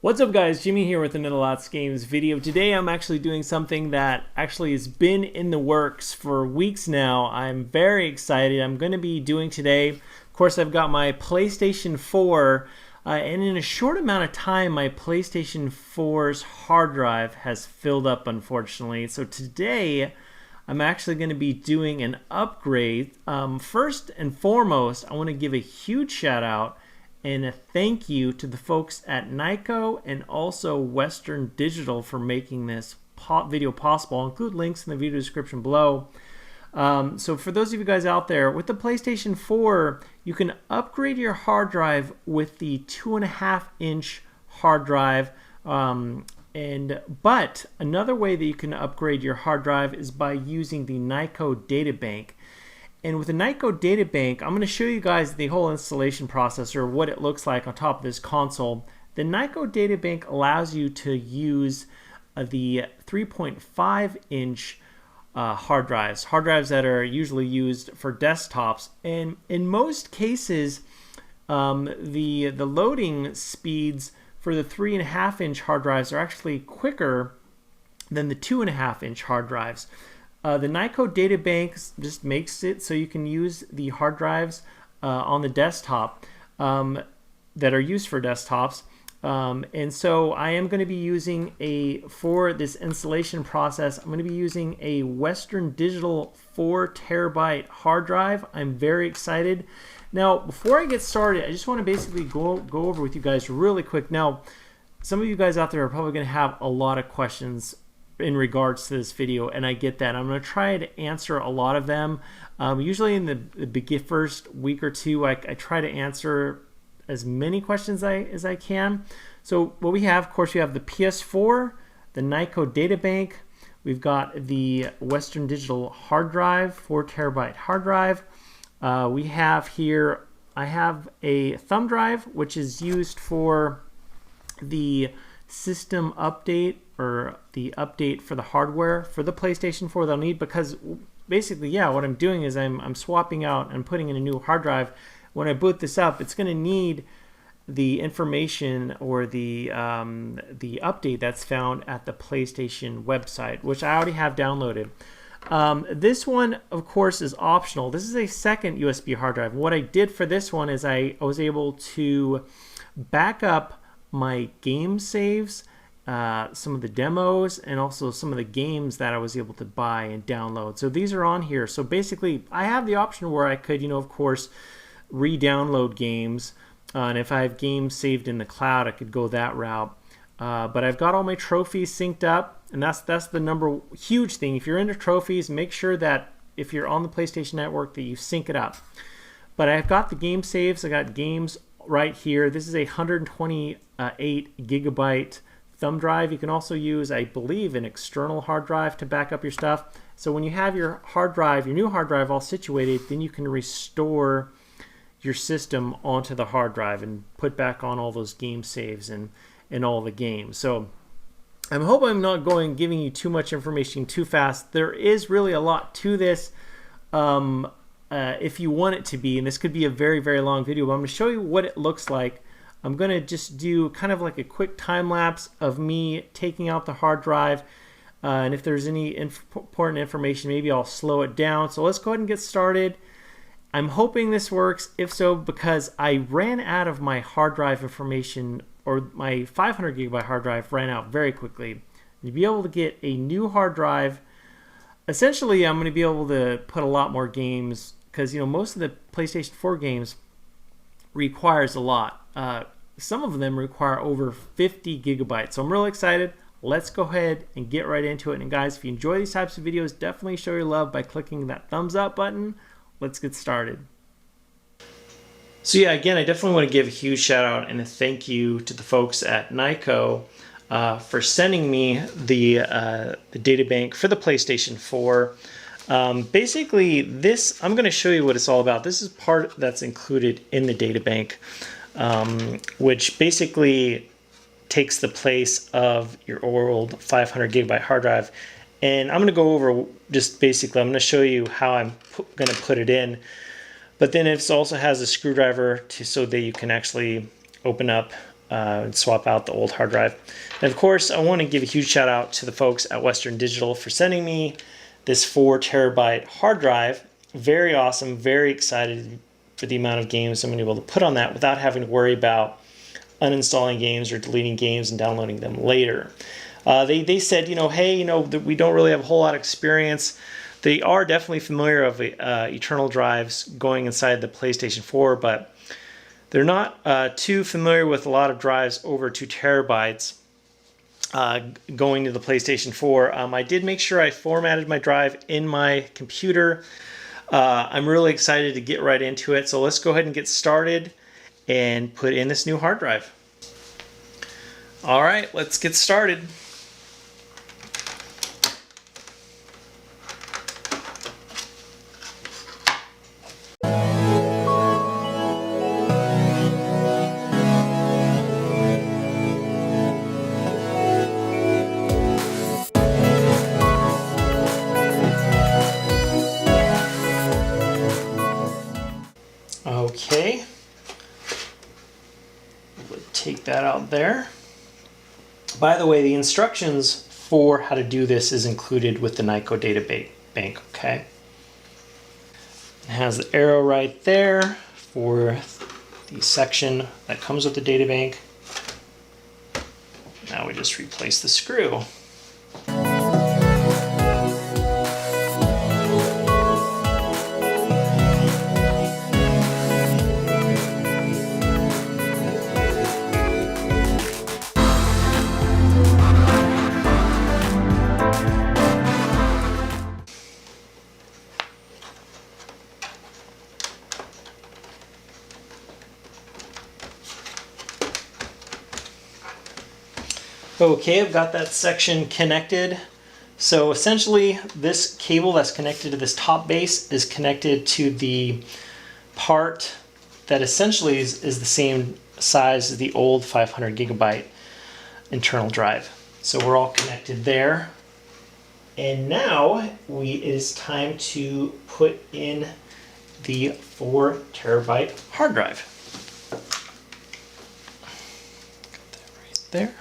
What's up guys, Jimmy here with another Lots Games video. Today I'm actually doing something that actually has been in the works for weeks now. I'm very excited. I'm going to be doing today, of course I've got my PlayStation 4 and in a short amount of time my PlayStation 4's hard drive has filled up, unfortunately. So today I'm actually going to be doing an upgrade. First and foremost, I want to give a huge shout out and a thank you to the folks at Nyko and also Western Digital for making this video possible. I'll include links in the video description below. So for those of you guys out there, with the PlayStation 4, you can upgrade your hard drive with the 2.5-inch hard drive. But another way that you can upgrade your hard drive is by using the Nyko Data Bank. And with the Nyko Data Bank, I'm going to show you guys the whole installation process, or what it looks like on top of this console. The Nyko Data Bank allows you to use the 3.5-inch hard drives that are usually used for desktops. And in most cases, the loading speeds for the 3.5-inch hard drives are actually quicker than the 2.5-inch hard drives. The Nyko Data Bank just makes it so you can use the hard drives on the desktop that are used for desktops. And so I am going to be using for this installation process, I'm going to be using a Western Digital 4 terabyte hard drive. I'm very excited. Now, before I get started, I just want to basically go over with you guys really quick. Now, some of you guys out there are probably going to have a lot of questions in regards to this video, and I get that. I'm going to try to answer a lot of them. Usually in the first week or two, I try to answer as many questions as I can. So what we have, of course, we have the PS4, the Nyko Data Bank, we've got the Western Digital hard drive, 4 terabyte hard drive. We have here, I have a thumb drive, which is used for the system update, or the update for the hardware for the PlayStation 4 they'll need, because basically, yeah, what I'm doing is I'm swapping out and putting in a new hard drive. When I boot this up, it's going to need the information or the update that's found at the PlayStation website, which I already have downloaded. This one, of course, is optional. This is a second USB hard drive. What I did for this one is I was able to back up my game saves, some of the demos, and also some of the games that I was able to buy and download. So these are on here. So basically, I have the option where I could, of course, re-download games. And if I have games saved in the cloud, I could go that route. But I've got all my trophies synced up, and that's the huge thing. If you're into trophies, make sure that if you're on the PlayStation Network that you sync it up. But I've got the game saves. I got games right here. This is a 128 gigabyte thumb drive. You can also use, I believe, an external hard drive to back up your stuff. So when you have your hard drive, your new hard drive all situated, then you can restore your system onto the hard drive and put back on all those game saves and all the games. So I hope I'm not giving you too much information too fast. There is really a lot to this if you want it to be, and this could be a very, very long video, but I'm going to show you what it looks like. I'm going to just do kind of like a quick time lapse of me taking out the hard drive, and if there's any important information, maybe I'll slow it down. So let's go ahead and get started. I'm hoping this works. If so, because I ran out of my hard drive information, or my 500 gigabyte hard drive ran out very quickly. To be able to get a new hard drive, essentially I'm going to be able to put a lot more games, because most of the PlayStation 4 games requires a lot. Some of them require over 50 gigabytes. So I'm really excited. Let's go ahead and get right into it. And guys, if you enjoy these types of videos, definitely show your love by clicking that thumbs up button. Let's get started. So yeah, again, I definitely want to give a huge shout out and a thank you to the folks at Nyko for sending me the data bank for the PlayStation 4. Basically, I'm going to show you what it's all about. This is part that's included in the data bank, which basically takes the place of your old 500 gigabyte hard drive. And I'm going to go over just basically, I'm going to show you how I'm going to put it in. But then it also has a screwdriver so that you can actually open up and swap out the old hard drive. And of course, I want to give a huge shout out to the folks at Western Digital for sending me this 4 terabyte hard drive. Very awesome, very excited for the amount of games I'm going to be able to put on that without having to worry about uninstalling games or deleting games and downloading them later. They said, hey, that we don't really have a whole lot of experience. They are definitely familiar of eternal drives going inside the PlayStation 4, but they're not too familiar with a lot of drives over 2 terabytes going to the PlayStation 4. I did make sure I formatted my drive in my computer. I'm really excited to get right into it. So let's go ahead and get started and put in this new hard drive. All right, let's get started. Okay, we'll take that out there. By the way, the instructions for how to do this is included with the Nyko Data Bank, okay? It has the arrow right there for the section that comes with the data bank. Now we just replace the screw. Okay, I've got that section connected. So essentially this cable that's connected to this top base is connected to the part that essentially is the same size as the old 500 gigabyte internal drive. So we're all connected there. And now it is time to put in the 4 terabyte hard drive. Got that right there.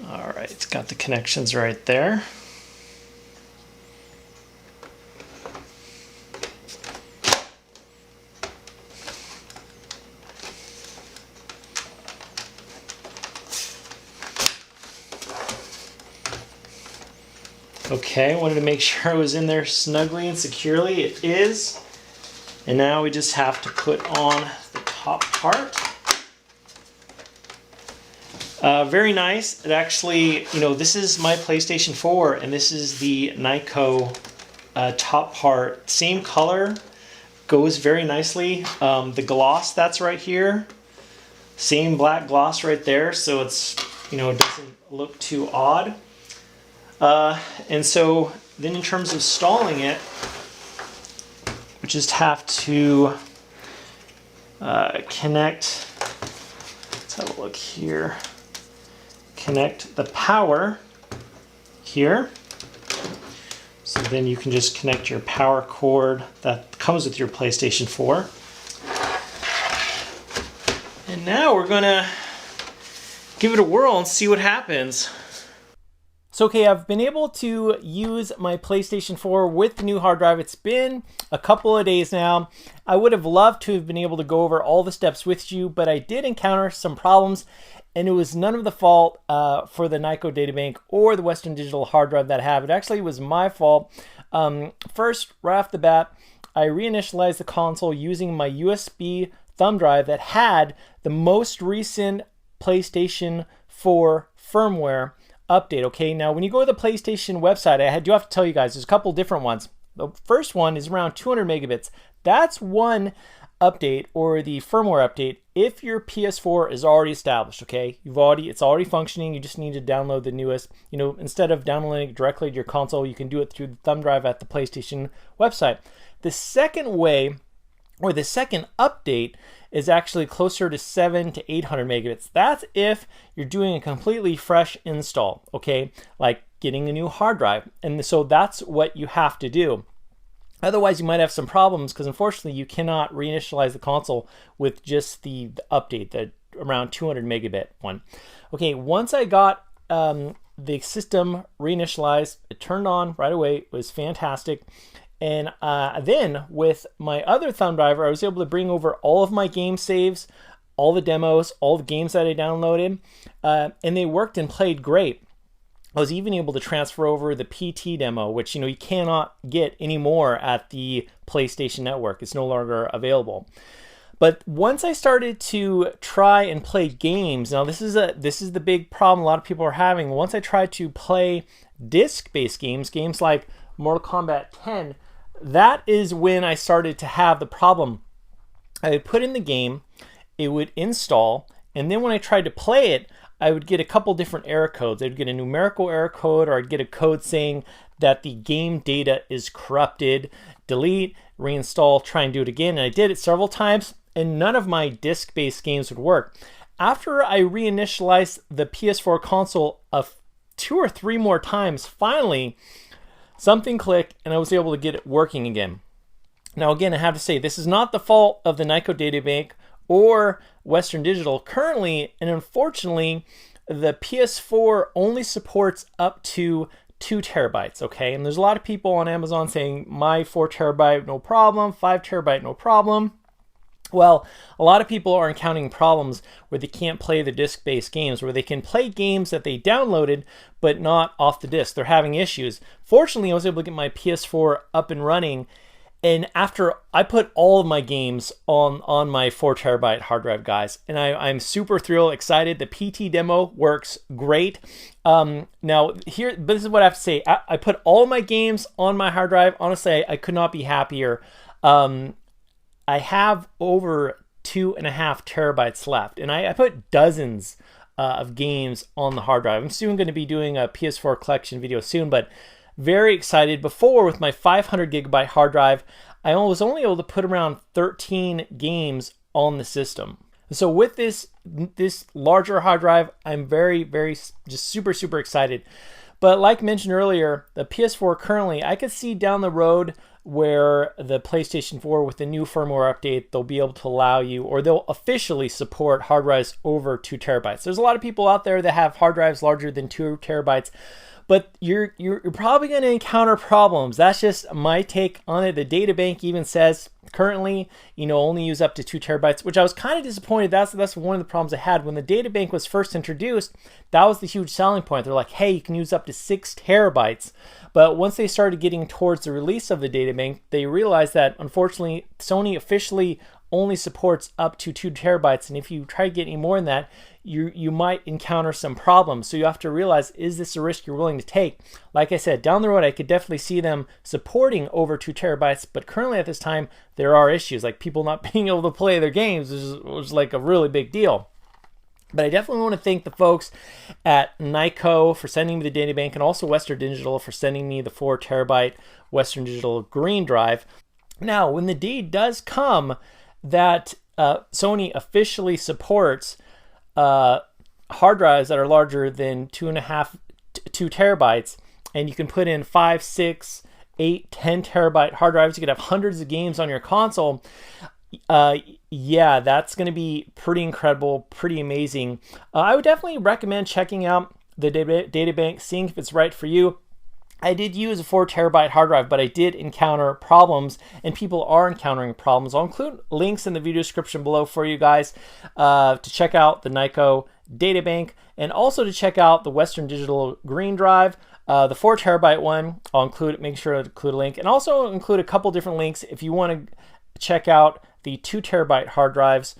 All right, it's got the connections right there. Okay, wanted to make sure it was in there snugly and securely. It is. And now we just have to put on the top part. Very nice. It actually, this is my PlayStation 4 and this is the Nyko top part. Same color, goes very nicely. The gloss that's right here, same black gloss right there, so it's, it doesn't look too odd. And so then in terms of installing it, we just have to connect, let's have a look here. Connect the power here. So then you can just connect your power cord that comes with your PlayStation 4. And now we're gonna give it a whirl and see what happens. So okay, I've been able to use my PlayStation 4 with the new hard drive. It's been a couple of days now. I would have loved to have been able to go over all the steps with you, but I did encounter some problems. And it was none of the fault for the Nyko Data Bank or the Western Digital hard drive that I have. It actually was my fault. First, right off the bat, I reinitialized the console using my USB thumb drive that had the most recent PlayStation 4 firmware update. Okay, now when you go to the PlayStation website, I do have to tell you guys, there's a couple different ones. The first one is around 200 megabits. That's one update, or the firmware update, if your PS4 is already established. Okay, it's already functioning. You just need to download the newest. Instead of downloading it directly to your console, you can do it through the thumb drive at the PlayStation website. The second way, or the second update, is actually closer to 700 to 800 megabits. That's if you're doing a completely fresh install. Okay, like getting a new hard drive, and so that's what you have to do. Otherwise, you might have some problems because unfortunately you cannot reinitialize the console with just the update, the around 200 megabit one. Okay, once I got the system reinitialized, it turned on right away. It was fantastic. And then with my other thumb driver, I was able to bring over all of my game saves, all the demos, all the games that I downloaded, and they worked and played great. I was even able to transfer over the PT demo, which you cannot get anymore at the PlayStation Network. It's no longer available. But once I started to try and play games, now this is the big problem a lot of people are having. Once I tried to play disc-based games like Mortal Kombat 10, that is when I started to have the problem. I would put in the game, it would install, and then when I tried to play it, I would get a couple different error codes. I'd get a numerical error code, or I'd get a code saying that the game data is corrupted. Delete, reinstall, try and do it again. And I did it several times, and none of my disc-based games would work. After I reinitialized the PS4 console 2 or 3 more times, finally, something clicked, and I was able to get it working again. Now, again, I have to say, this is not the fault of the Nyko Data Bank or Western Digital currently, and unfortunately, the PS4 only supports up to 2 terabytes, okay? And there's a lot of people on Amazon saying, my 4 terabyte, no problem, 5 terabyte, no problem. Well, a lot of people are encountering problems where they can't play the disc-based games, where they can play games that they downloaded, but not off the disc. They're having issues. Fortunately, I was able to get my PS4 up and running, and after I put all of my games on my 4 terabyte hard drive, guys, and I'm super thrilled, excited. The PT demo works great. Now here, but this is what I have to say. I put all my games on my hard drive. Honestly, I could not be happier. I have over 2.5 terabytes left, and I put dozens of games on the hard drive. I'm soon going to be doing a PS4 collection video soon, but very excited. Before, with my 500 gigabyte hard drive, I was only able to put around 13 games on the system. So with this larger hard drive, I'm very just super excited. But like mentioned earlier, the PS4 currently, I could see down the road where the PlayStation 4 with the new firmware update, they'll be able to allow you, or they'll officially support hard drives over 2 terabytes. There's a lot of people out there that have hard drives larger than 2 terabytes, but you're probably going to encounter problems. That's just my take on it. The data bank even says currently, only use up to 2 terabytes, which I was kind of disappointed. That's one of the problems I had when the data bank was first introduced. That was the huge selling point. They're like, hey, you can use up to 6 terabytes. But once they started getting towards the release of the data bank, they realized that unfortunately Sony officially only supports up to 2 terabytes, and if you try to get any more than that, you might encounter some problems. So you have to realize, is this a risk you're willing to take? Like I said, down the road, I could definitely see them supporting over 2 terabytes, but currently at this time, there are issues, like people not being able to play their games, which was like a really big deal. But I definitely want to thank the folks at Nyko for sending me the data bank, and also Western Digital for sending me the 4 terabyte Western Digital green drive. Now, when the day does come that Sony officially supports hard drives that are larger than 2 terabytes, and you can put in 5, 6, 8, 10 terabyte hard drives, you could have hundreds of games on your console. Yeah, that's going to be pretty incredible, pretty amazing. I would definitely recommend checking out the data bank, seeing if it's right for you. I did use a 4 terabyte hard drive, but I did encounter problems, and people are encountering problems. I'll include links in the video description below for you guys to check out the Nyko Data Bank, and also to check out the Western Digital Green Drive. The 4 terabyte one, I'll make sure to include a link, and also include a couple different links if you want to check out the 2 terabyte hard drives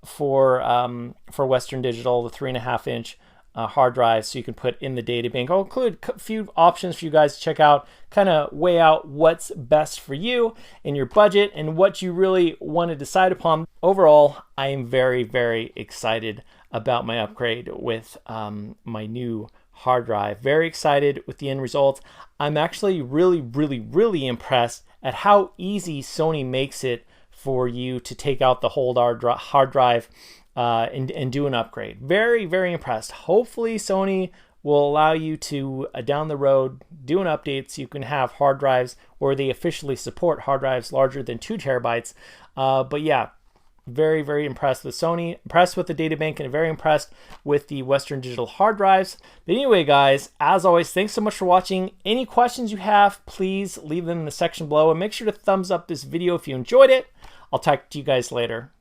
for Western Digital, the 3.5 inch hard drive, so you can put in the data bank. I'll include a few options for you guys to check out, kind of weigh out what's best for you and your budget and what you really want to decide upon. Overall, I am very excited about my upgrade with my new hard drive. Very excited with the end result. I'm actually really impressed at how easy Sony makes it for you to take out the whole hard drive and do an upgrade. Very impressed. Hopefully Sony will allow you to, down the road, do an update so you can have hard drives, or they officially support hard drives larger than 2 terabytes. But yeah, very, very impressed with Sony, impressed with the data bank, and very impressed with the Western Digital hard drives. But anyway, guys, as always, thanks so much for watching. Any questions you have, please leave them in the section below, and make sure to thumbs up this video if you enjoyed it. I'll talk to you guys later.